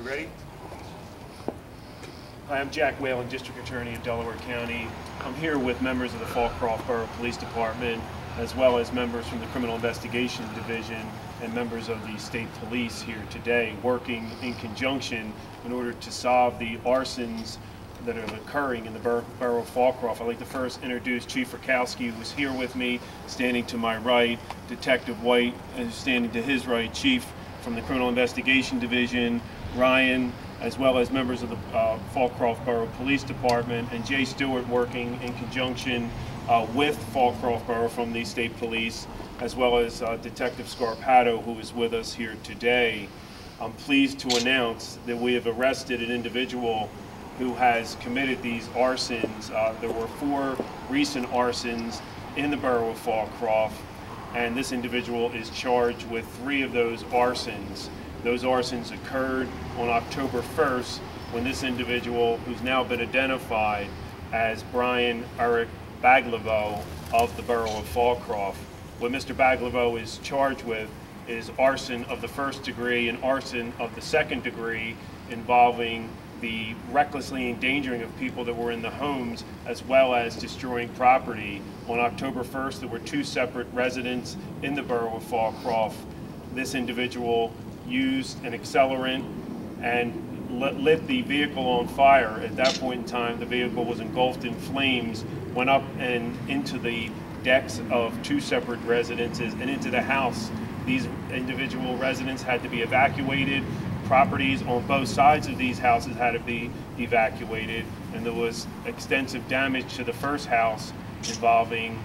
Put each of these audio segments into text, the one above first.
ready? Hi, I'm Jack Whalen, District Attorney of Delaware County. I'm here with members of the Folcroft Police Department, as well as members from the Criminal Investigation Division and members of the State Police here today, working in conjunction in order to solve the arsons that are occurring in the borough of Folcroft. I'd like to first introduce Chief Rakowski, who's here with me, standing to my right, Detective White, standing to his right, Chief from the Criminal Investigation Division, Ryan, as well as members of the Folcroft Police Department, and Jay Stewart working in conjunction with Folcroft Borough from the State Police, as well as Detective Scarpato, who is with us here today. I'm pleased to announce that we have arrested an individual who has committed these arsons. There were 4 recent arsons in the borough of Folcroft, and this individual is charged with 3 of those arsons. Those arsons occurred on October 1st when this individual, who's now been identified as Eric Baglivo of the borough of Folcroft. What Mr. Baglivo is charged with is arson of the 1st degree and arson of the 2nd degree, involving the recklessly endangering of people that were in the homes, as well as destroying property. On October 1st, there were 2 separate residents in the borough of Folcroft. This individual used an accelerant and lit the vehicle on fire. At that point in time, the vehicle was engulfed in flames, went up and into the decks of 2 separate residences and into the house. These individual residents had to be evacuated. Properties on both sides of these houses had to be evacuated, and there was extensive damage to the first house involving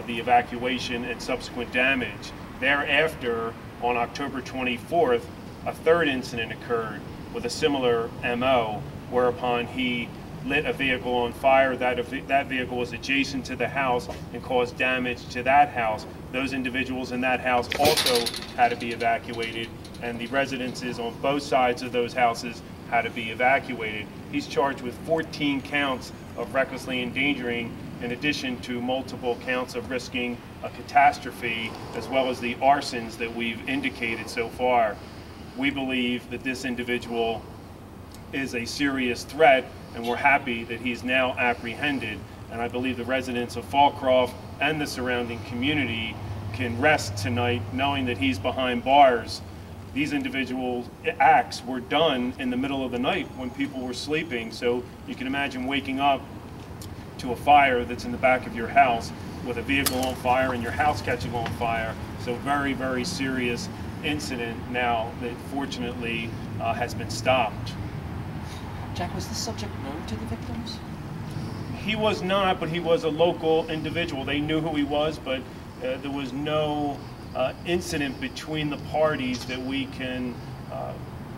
the evacuation and subsequent damage. Thereafter, on October 24th, a 3rd incident occurred with a similar MO, whereupon he lit a vehicle on fire. That vehicle was adjacent to the house and caused damage to that house. Those individuals in that house also had to be evacuated, and the residences on both sides of those houses had to be evacuated. He's charged with 14 counts of recklessly endangering, in addition to multiple counts of risking a catastrophe, as well as the arsons that we've indicated so far. We believe that this individual is a serious threat, and we're happy that he's now apprehended. And I believe the residents of Folcroft and the surrounding community can rest tonight knowing that he's behind bars. These individual acts were done in the middle of the night when people were sleeping, so you can imagine waking up to a fire that's in the back of your house with a vehicle on fire and your house catching on fire. So very, very serious incident now that fortunately has been stopped. Jack, was the subject known to the victims? He was not, but he was a local individual. They knew who he was, but there was no incident between the parties that we can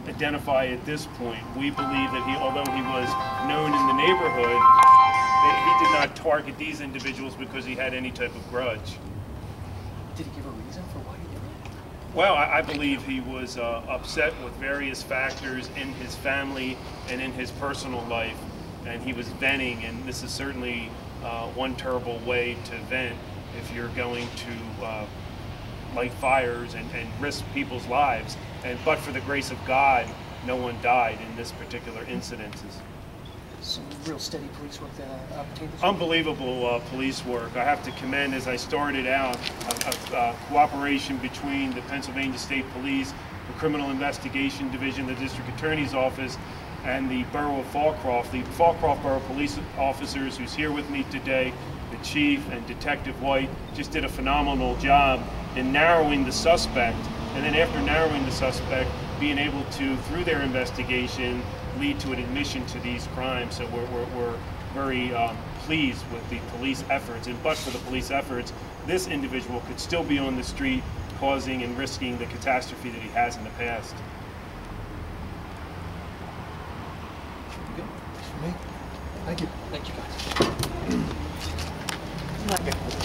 identify at this point. We believe that although he was known in the neighborhood, he did not target these individuals because he had any type of grudge. Did he give a reason for why he did it? Well, I believe he was upset with various factors in his family and in his personal life, and he was venting, and this is certainly one terrible way to vent if you're going to light fires and risk people's lives. But for the grace of God, no one died in this particular incident. Some real steady police work that obtained this. Unbelievable police work. I have to commend, as I started out, a cooperation between the Pennsylvania State Police, the Criminal Investigation Division, the District Attorney's Office, and the Borough of Folcroft. The Folcroft Borough Police officers who's here with me today, the Chief and Detective White, just did a phenomenal job in narrowing the suspect, and then after narrowing the suspect, being able to, through their investigation, lead to an admission to these crimes. So we're very pleased with the police efforts, and but for the police efforts, this individual could still be on the street causing and risking the catastrophe that he has in the past. Good. For me. Thank you. Thank you, guys.